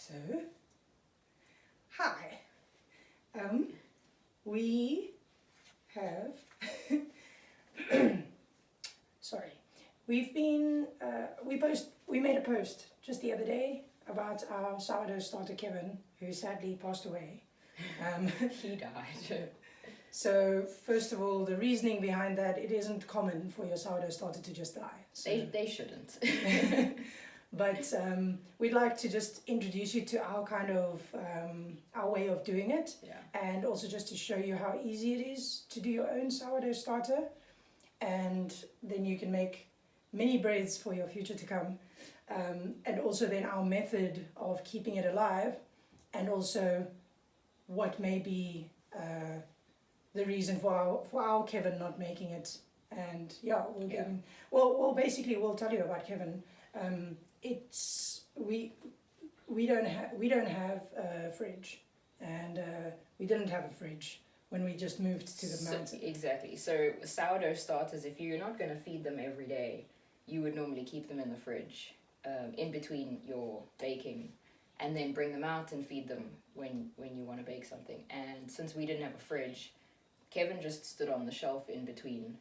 So, hi. We have, sorry, we've been, we made a post just the other day about our sourdough starter Kevin, who sadly passed away. He died. So, first of all, the reasoning behind that, it isn't common for your sourdough starter to just die. So. They shouldn't. But we'd like to just introduce you to our kind of, our way of doing it. Yeah. And also just to show you how easy it is to do your own sourdough starter. And then you can make mini breads for your future to come. And also then our method of keeping it alive, and also what may be the reason for our Kevin not making it. And yeah, we'll basically we'll tell you about Kevin. It's we don't have a fridge, and we didn't have a fridge when we just moved to the mountain. Exactly. So sourdough starters, if you're not going to feed them every day, you would normally keep them in the fridge in between your baking, and then bring them out and feed them when you want to bake something. And since we didn't have a fridge, Kevin just stood on the shelf in between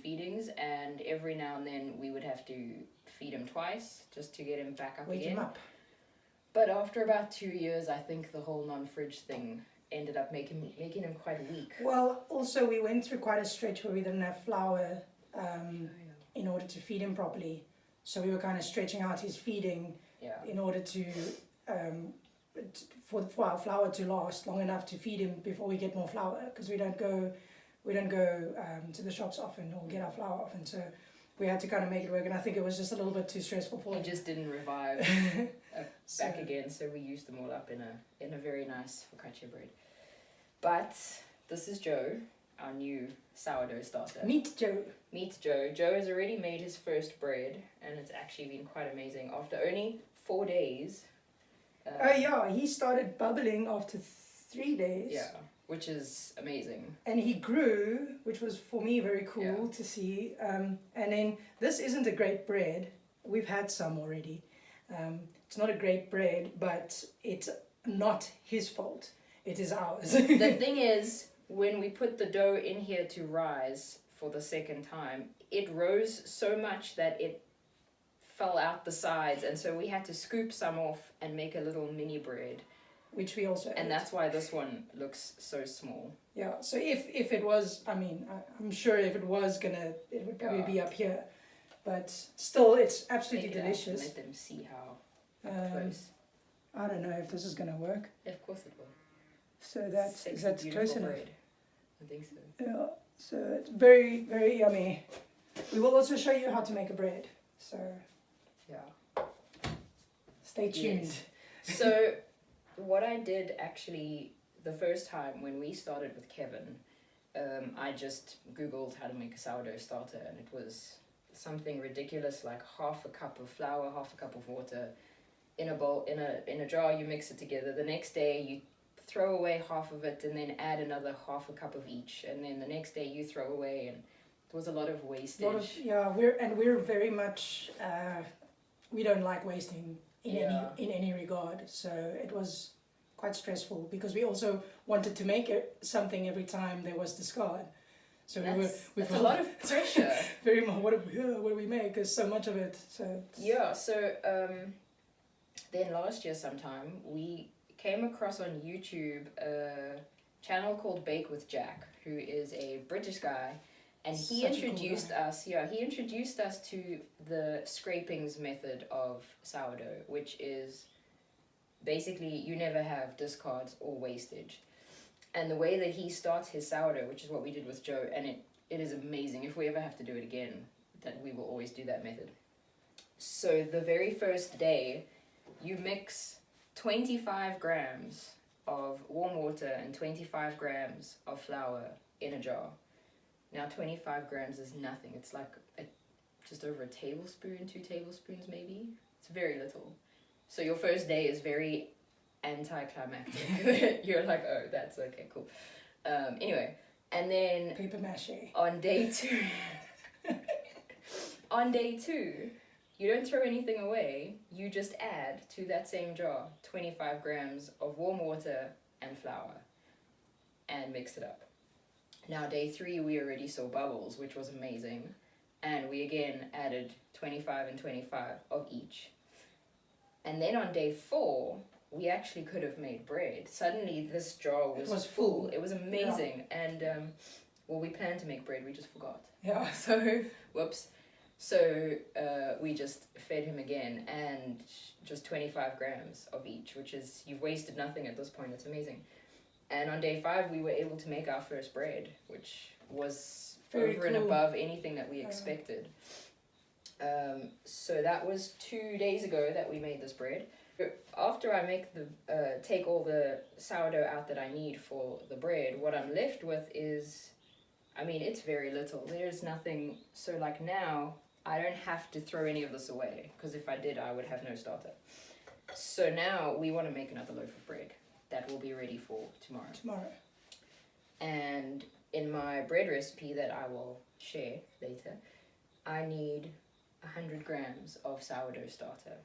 feedings, and every now and then we would have to feed him twice just to get him back up Wake again. him up. But after about 2 years, I think the whole non-fridge thing ended up making him quite weak. Well, also we went through quite a stretch where we didn't have flour in order to feed him properly. So we were kind of stretching out his feeding in order to for our flour to last long enough to feed him before we get more flour, because we don't go to the shops often or get our flour often. So we had to kind of make it work, and I think it was just a little bit too stressful for him. He just didn't revive back again, so we used them all up in a very nice focaccia bread. But this is Joe, our new sourdough starter. Meet Joe. Meet Joe. Joe has already made his first bread, and it's actually been quite amazing. After only 4 days. He started bubbling after 3 days. Yeah, which is amazing. And he grew, which was for me very cool to see. And then this isn't a great bread. We've had some already. It's not a great bread, but it's not his fault. It is ours. The thing is, when we put the dough in here to rise for the second time, it rose so much that it fell out the sides, and so we had to scoop some off and make a little mini bread. Which we also and ate. That's why this one looks so small. Yeah, so if it was, I mean, I'm sure if it was it would probably be up here. But still, it's absolutely Maybe delicious. Let them see how close. I don't know if this is going to work. Of course it will. So that's close enough. Bread. I think so. Yeah, so it's very, very yummy. We will also show you how to make a bread. So yeah, stay tuned. Yes. So what I did actually the first time when we started with Kevin, I just Googled how to make a sourdough starter, and it was something ridiculous, like half a cup of flour, half a cup of water in a bowl, in a jar. You mix it together. The next day you throw away half of it and then add another half a cup of each, and then the next day you throw away, and it was a lot of wastage. We're very much we don't like wasting in any regard, so it was quite stressful because we also wanted to make something every time there was discard. So we felt a lot of pressure. Very much. What do we make? There's so much of it. So then last year sometime we came across on YouTube a channel called Bake with Jack, who is a British guy, and he introduced us to the scrapings method of sourdough, which is basically you never have discards or wastage. And the way that he starts his sourdough, which is what we did with Joe, and it is amazing. If we ever have to do it again, that we will always do that method. So the very first day, you mix 25 grams of warm water and 25 grams of flour in a jar. Now 25 grams is nothing. It's like just over a tablespoon, 2 tablespoons maybe. It's very little. So your first day is very anticlimactic. You're like, oh, that's okay, cool. Anyway, and then paper mache. On day two, You don't throw anything away. You just add to that same jar 25 grams of warm water and flour and mix it up. Now, day 3, we already saw bubbles, which was amazing. And we again added 25 and 25 of each. And then on day 4, we actually could have made bread. Suddenly, this jar was full. It was amazing. Yeah. And, well, we planned to make bread. We just forgot. Yeah. So, whoops. So, we just fed him again. And just 25 grams of each, which is, you've wasted nothing at this point. It's amazing. And on day 5, we were able to make our first bread, which was very over cool. and above anything that we expected. So that was 2 days ago that we made this bread. After I make take all the sourdough out that I need for the bread, what I'm left with is, I mean, it's very little. There's nothing. So like now, I don't have to throw any of this away, because if I did, I would have no starter. So now we want to make another loaf of bread that will be ready for tomorrow. And in my bread recipe that I will share later, I need 100 grams of sourdough starter.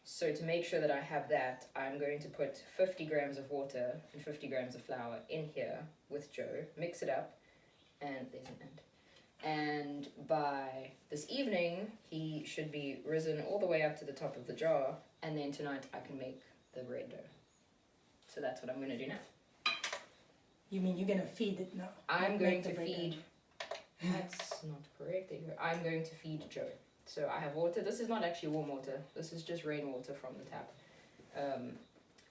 So to make sure that I have that, I'm going to put 50 grams of water and 50 grams of flour in here with Joe, mix it up, and there's an end. And by this evening, he should be risen all the way up to the top of the jar, and then tonight I can make the bread dough. So that's what I'm going to do now. You mean you're going to feed it now? I'm going to feed... That's not correct. There you go. I'm going to feed Joe. So I have water. This is not actually warm water. This is just rainwater from the tap.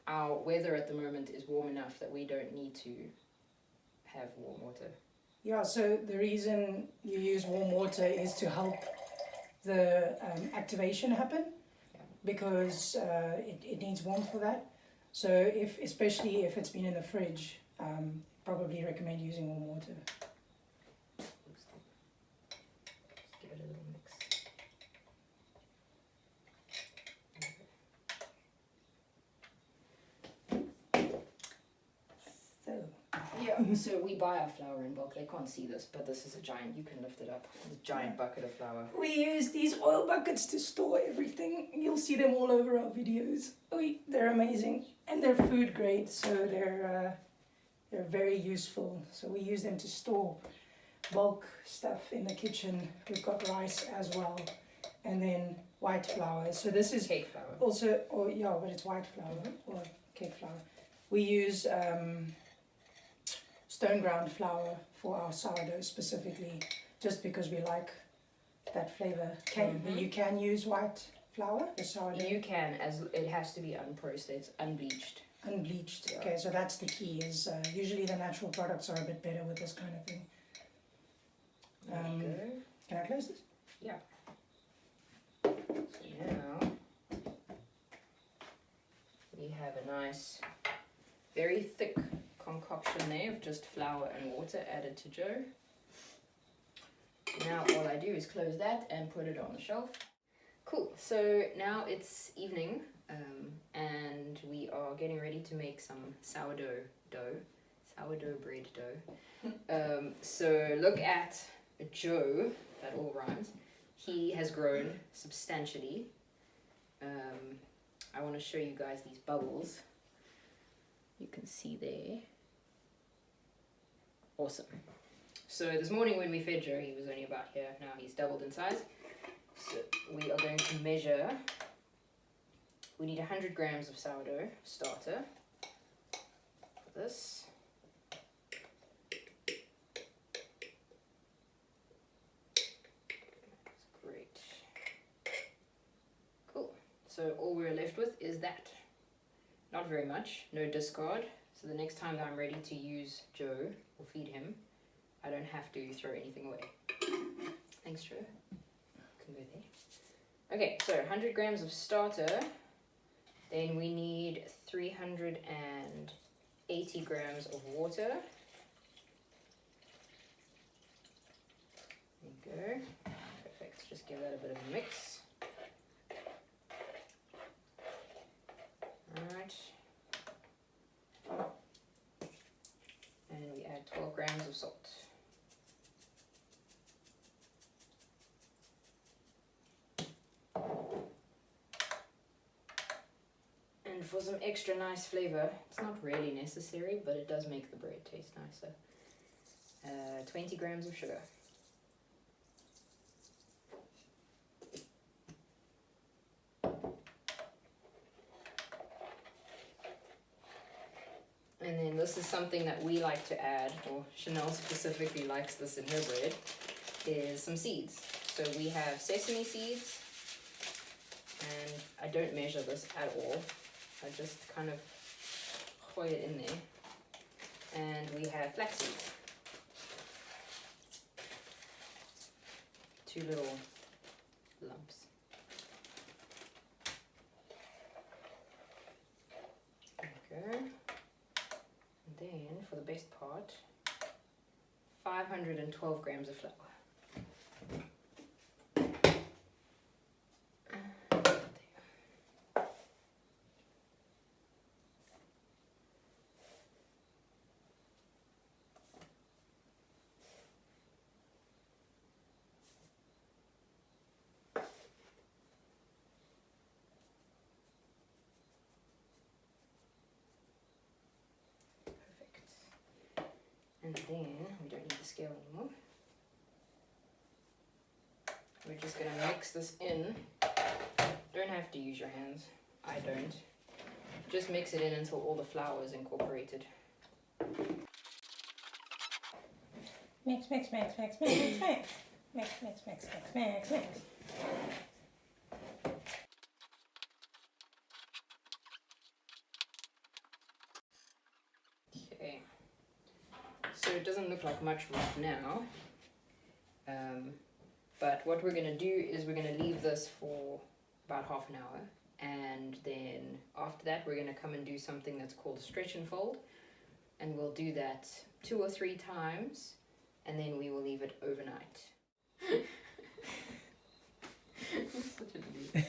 Our weather at the moment is warm enough that we don't need to have warm water. Yeah, so the reason you use warm water is to help the activation happen, because it needs warmth for that. So especially if it's been in the fridge, probably recommend using warm water. Just give it a little mix. So we buy our flour in bulk. They can't see this, but this is a giant, you can lift it up, it's a giant bucket of flour. We use these oil buckets to store everything. You'll see them all over our videos. They're amazing, and they're food grade, so they're very useful. So we use them to store bulk stuff in the kitchen. We've got rice as well, and then white flour. So this is cake flour. Also, but it's white flour or cake flour. We use stone ground flour for our sourdough specifically, just because we like that flavor. You can use white flour for sourdough. You can, as it has to be unprocessed, unbleached. Unbleached. Yeah. Okay, so that's the key. Is usually the natural products are a bit better with this kind of thing. Can I close this? Yeah. So now we have a nice, very thick concoction there of just flour and water added to Joe. Now all I do is close that and put it on the shelf. Cool, so now it's evening and we are getting ready to make some sourdough bread dough. So look at Joe, that all rhymes. He has grown substantially. I want to show you guys these bubbles. You can see there. Awesome. So this morning when we fed Joe, he was only about here. Now he's doubled in size. So we are going to measure. We need 100 grams of sourdough starter for this. That's great. Cool. So all we're left with is that. Not very much, no discard. So the next time that I'm ready to use Joe or feed him, I don't have to throw anything away. Thanks, Joe. Can go there. Okay, so 100 grams of starter. Then we need 380 grams of water. There you go. Perfect. Just give that a bit of a mix. Alright. And we add 12 grams of salt. And for some extra nice flavor, it's not really necessary, but it does make the bread taste nicer. 20 grams of sugar. And then this is something that we like to add, or Chanel specifically likes this in her bread, is some seeds. So we have sesame seeds, and I don't measure this at all. I just kind of hoy it in there. And we have flax seeds. 2 little lumps. Okay. And then, for the best part, 512 grams of flour. And then, we don't need the scale anymore. We're just going to mix this in. Don't have to use your hands. I don't. Just mix it in until all the flour is incorporated. Mix, mix, mix, mix, mix, mix, mix. Mix, mix, mix, mix, mix, mix. Okay. So it doesn't look like much right now. But what we're going to do is we're going to leave this for about half an hour. And then after that, we're going to come and do something that's called a stretch and fold. And we'll do that 2 or 3 times. And then we will leave it overnight. Such an idiot.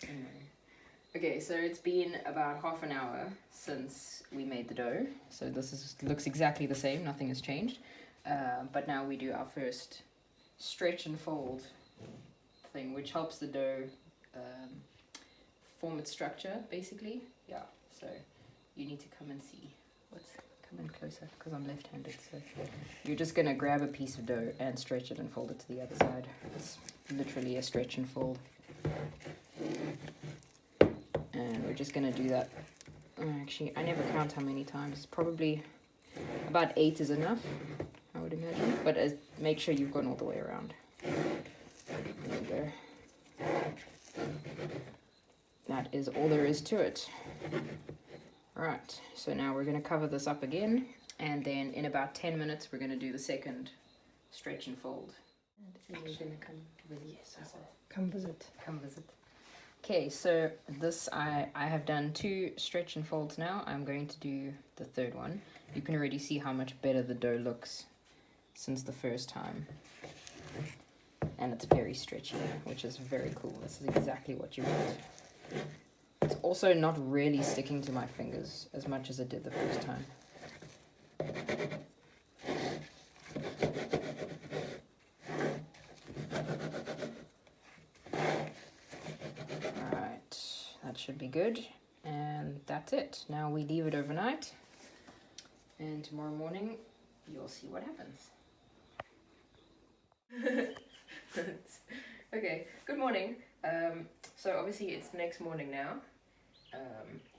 Anyway. Okay, so it's been about half an hour since we made the dough. So this looks exactly the same, nothing has changed. But now we do our first stretch and fold thing, which helps the dough form its structure, basically. Yeah, so you need to come and see. Come in closer, because I'm left-handed. So you're just going to grab a piece of dough and stretch it and fold it to the other side. It's literally a stretch and fold. And we're just going to do that. Actually, I never count how many times. Probably about 8 is enough, I would imagine. But make sure you've gone all the way around. There we go. That is all there is to it. Alright, so now we're going to cover this up again. And then in about 10 minutes, we're going to do the second stretch and fold. And you're going to come visit? Yes, I will. Come visit. Come visit. Okay, so this I have done 2 stretch and folds now. I'm going to do the third one. You can already see how much better the dough looks since the first time. And it's very stretchy, which is very cool. This is exactly what you want. It's also not really sticking to my fingers as much as it did the first time. Alright, that should be good. And that's it. Now we leave it overnight. And tomorrow morning, you'll see what happens. Okay, good morning. So obviously it's the next morning now.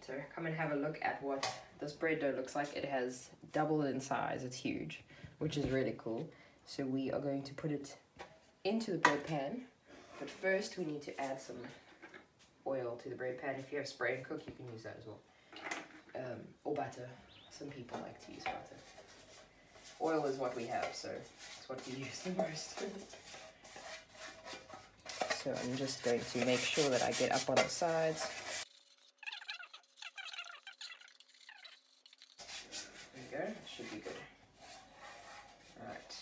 So come and have a look at what this bread dough looks like. It has doubled in size. It's huge, which is really cool. So we are going to put it into the bread pan. But first we need to add some oil to the bread pan. If you have spray and cook, you can use that as well. Or butter. Some people like to use butter. Oil is what we have, so it's what we use the most. So I'm just going to make sure that I get up on the sides. There we go, should be good. Alright.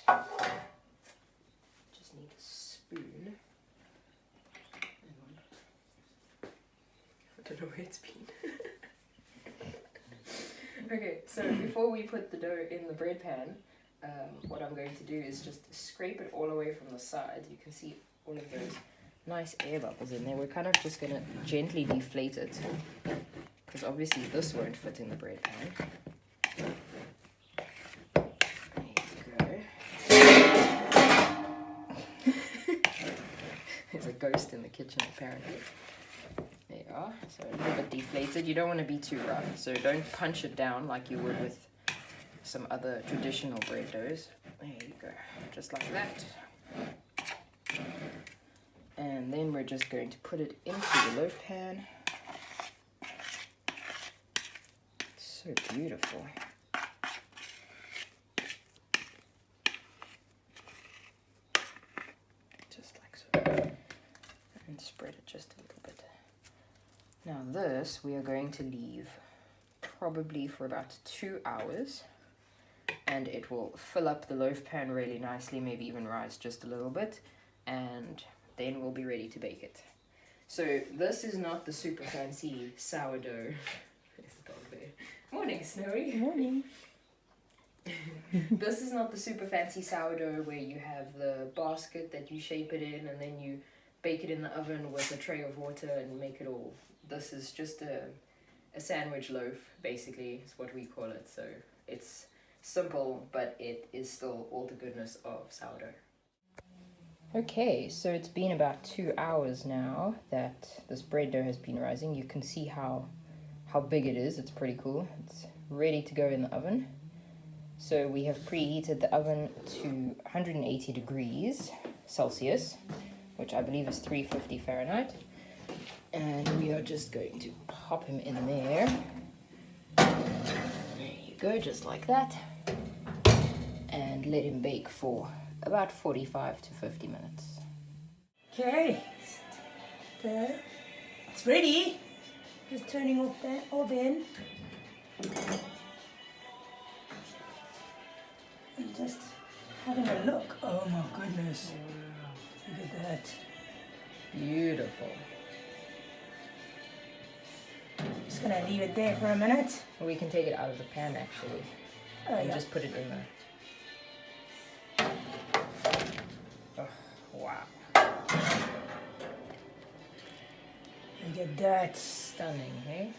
Just need a spoon. Hang on. I don't know where it's been. Okay, so before we put the dough in the bread pan, what I'm going to do is just scrape it all away from the sides. You can see all of those nice air bubbles in there. We're kind of just gonna gently deflate it, because obviously this won't fit in the bread pan. There you go. There's a ghost in the kitchen apparently. There you are. So a little bit deflated. You don't want to be too rough, so don't punch it down like you would with some other traditional bread doughs. There you go, just like that. And then we're just going to put it into the loaf pan. It's so beautiful. Just like so. And spread it just a little bit. Now this we are going to leave probably for about 2 hours. And it will fill up the loaf pan really nicely, maybe even rise just a little bit. And then we'll be ready to bake it. So this is not the super fancy sourdough. There's the dog there. Morning, Snowy. Morning. This is not the super fancy sourdough where you have the basket that you shape it in and then you bake it in the oven with a tray of water and make it all. This is just a sandwich loaf, basically, is what we call it. So it's simple, but it is still all the goodness of sourdough. Okay, so it's been about 2 hours now that this bread dough has been rising. You can see how big it is. It's pretty cool. It's ready to go in the oven. So we have preheated the oven to 180 degrees Celsius, which I believe is 350 Fahrenheit. And we are just going to pop him in there. There you go, just like that. And let him bake for about 45 to 50 minutes. Okay, there. It's ready. Just turning off the oven. And just having a look. Oh my goodness. Look at that. Beautiful. Just gonna leave it there for a minute. We can take it out of the pan actually. Oh, And yeah. just put it in there. Oh, wow. Look at that. Stunning, hey?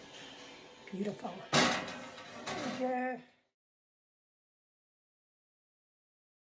Beautiful. Okay.